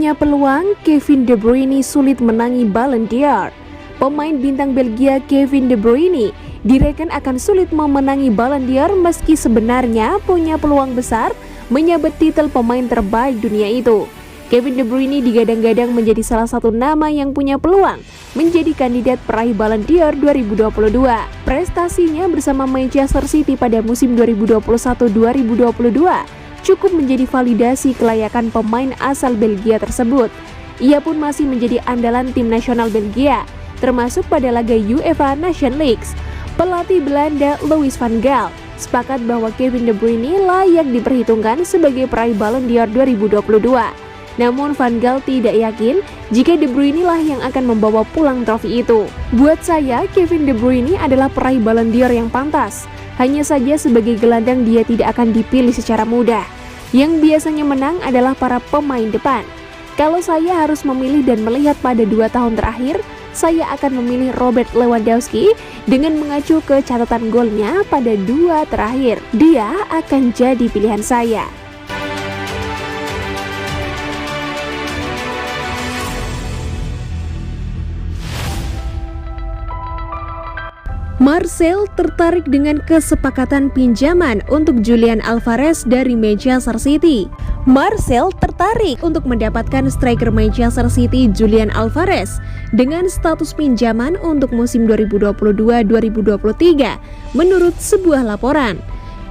punya peluang, Kevin De Bruyne sulit menangi Ballon d'Or. Pemain bintang Belgia Kevin De Bruyne direken akan sulit memenangi Ballon d'Or meski sebenarnya punya peluang besar menyabet titel pemain terbaik dunia itu. Kevin De Bruyne digadang-gadang menjadi salah satu nama yang punya peluang menjadi kandidat peraih Ballon d'Or 2022. Prestasinya bersama Manchester City pada musim 2021-2022 cukup menjadi validasi kelayakan pemain asal Belgia tersebut. Ia pun masih menjadi andalan tim nasional Belgia, termasuk pada laga UEFA Nations League. Pelatih Belanda Louis van Gaal sepakat bahwa Kevin De Bruyne layak diperhitungkan sebagai peraih Ballon d'Or 2022. Namun Van Gaal tidak yakin jika De Bruyne lah yang akan membawa pulang trofi itu. Buat saya, Kevin De Bruyne adalah peraih Ballon d'Or yang pantas. Hanya saja sebagai gelandang dia tidak akan dipilih secara mudah. Yang biasanya menang adalah para pemain depan. Kalau saya harus memilih dan melihat pada 2 tahun terakhir, saya akan memilih Robert Lewandowski dengan mengacu ke catatan golnya pada 2 terakhir. Dia akan jadi pilihan saya. Marseille tertarik dengan kesepakatan pinjaman untuk Julian Alvarez dari Manchester City. Marseille tertarik untuk mendapatkan striker Manchester City Julian Alvarez dengan status pinjaman untuk musim 2022-2023 menurut sebuah laporan.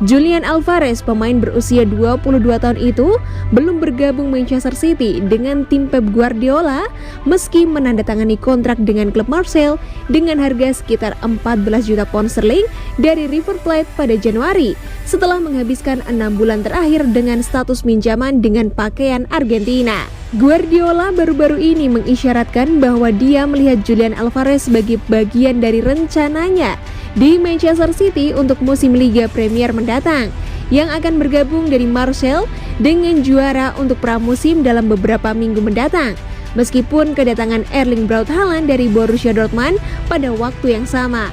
Julian Alvarez, pemain berusia 22 tahun itu, belum bergabung Manchester City dengan tim Pep Guardiola meski menandatangani kontrak dengan klub Marseille dengan harga sekitar 14 juta pound sterling dari River Plate pada Januari setelah menghabiskan 6 bulan terakhir dengan status pinjaman dengan pakaian Argentina. Guardiola baru-baru ini mengisyaratkan bahwa dia melihat Julian Alvarez sebagai bagian dari rencananya di Manchester City untuk musim Liga Premier mendatang yang akan bergabung dari Marseille dengan juara untuk pramusim dalam beberapa minggu mendatang. Meskipun kedatangan Erling Braut Haaland dari Borussia Dortmund pada waktu yang sama.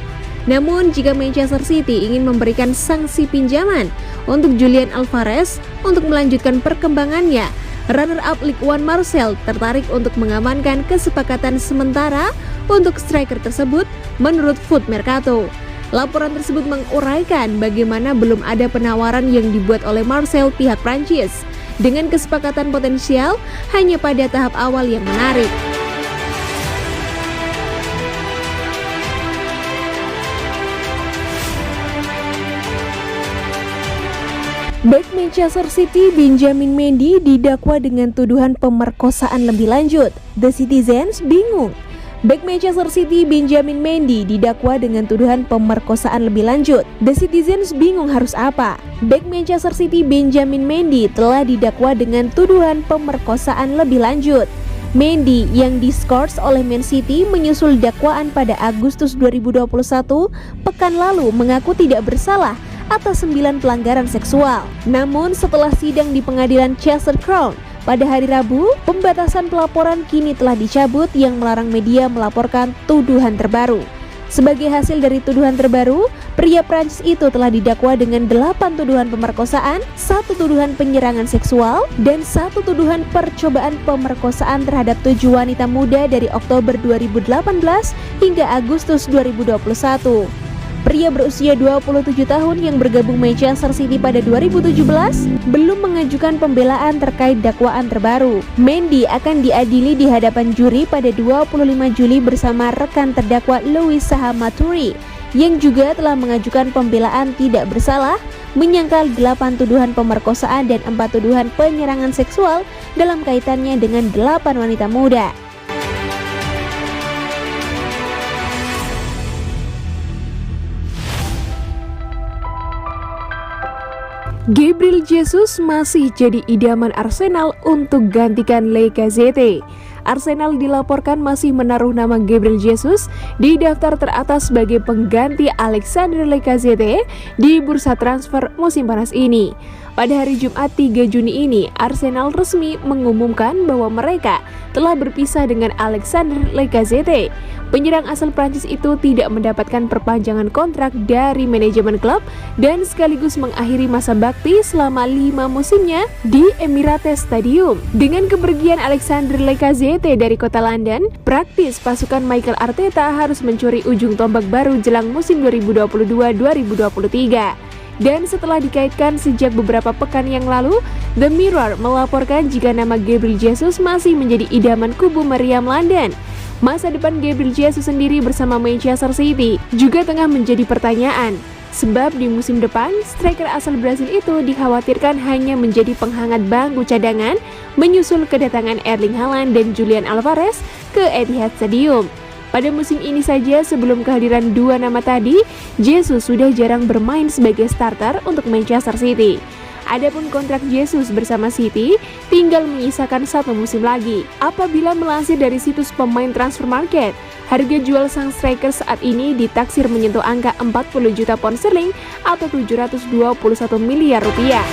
Namun jika Manchester City ingin memberikan sanksi pinjaman untuk Julian Alvarez untuk melanjutkan perkembangannya, runner-up Ligue 1 Marseille tertarik untuk mengamankan kesepakatan sementara untuk striker tersebut menurut Foot Mercato. Laporan tersebut menguraikan bagaimana belum ada penawaran yang dibuat oleh Marseille pihak Prancis dengan kesepakatan potensial hanya pada tahap awal yang menarik. Bek Manchester City Benjamin Mendy didakwa dengan tuduhan pemerkosaan lebih lanjut. The Citizens bingung. Bek Manchester City Benjamin Mendy didakwa dengan tuduhan pemerkosaan lebih lanjut. The Citizens bingung harus apa. Bek Manchester City Benjamin Mendy telah didakwa dengan tuduhan pemerkosaan lebih lanjut. Mendy yang diskors oleh Man City menyusul dakwaan pada Agustus 2021 pekan lalu mengaku tidak bersalah atas 9 pelanggaran seksual. Namun setelah sidang di pengadilan Chester Crown pada hari Rabu, pembatasan pelaporan kini telah dicabut yang melarang media melaporkan tuduhan terbaru. Sebagai hasil dari tuduhan terbaru, pria Prancis itu telah didakwa dengan 8 tuduhan pemerkosaan, 1 tuduhan penyerangan seksual, dan 1 tuduhan percobaan pemerkosaan terhadap 7 wanita muda dari Oktober 2018 hingga Agustus 2021. Pria berusia 27 tahun yang bergabung Manchester City pada 2017 belum mengajukan pembelaan terkait dakwaan terbaru. Mendy akan diadili di hadapan juri pada 25 Juli bersama rekan terdakwa Louis Saha-Maturi yang juga telah mengajukan pembelaan tidak bersalah menyangkal 8 tuduhan pemerkosaan dan 4 tuduhan penyerangan seksual dalam kaitannya dengan 8 wanita muda. Gabriel Jesus masih jadi idaman Arsenal untuk gantikan Lacazette. Arsenal dilaporkan masih menaruh nama Gabriel Jesus di daftar teratas sebagai pengganti Alexandre Lacazette di bursa transfer musim panas ini. Pada hari Jumat 3 Juni ini, Arsenal resmi mengumumkan bahwa mereka telah berpisah dengan Alexandre Lacazette. Penyerang asal Prancis itu tidak mendapatkan perpanjangan kontrak dari manajemen klub dan sekaligus mengakhiri masa bakti selama 5 musimnya di Emirates Stadium. Dengan kepergian Alexandre Lacazette dari kota London, praktis pasukan Mikel Arteta harus mencuri ujung tombak baru jelang musim 2022-2023. Dan setelah dikaitkan sejak beberapa pekan yang lalu, The Mirror melaporkan jika nama Gabriel Jesus masih menjadi idaman kubu meriam London. Masa depan Gabriel Jesus sendiri bersama Manchester City juga tengah menjadi pertanyaan. Sebab di musim depan, striker asal Brasil itu dikhawatirkan hanya menjadi penghangat bangku cadangan menyusul kedatangan Erling Haaland dan Julian Alvarez ke Etihad Stadium. Pada musim ini saja sebelum kehadiran dua nama tadi, Jesus sudah jarang bermain sebagai starter untuk Manchester City. Adapun kontrak Jesus bersama City tinggal menyisakan 1 musim lagi. Apabila melansir dari situs pemain transfer market, harga jual sang striker saat ini ditaksir menyentuh angka 40 juta pound sterling atau 721 miliar rupiah.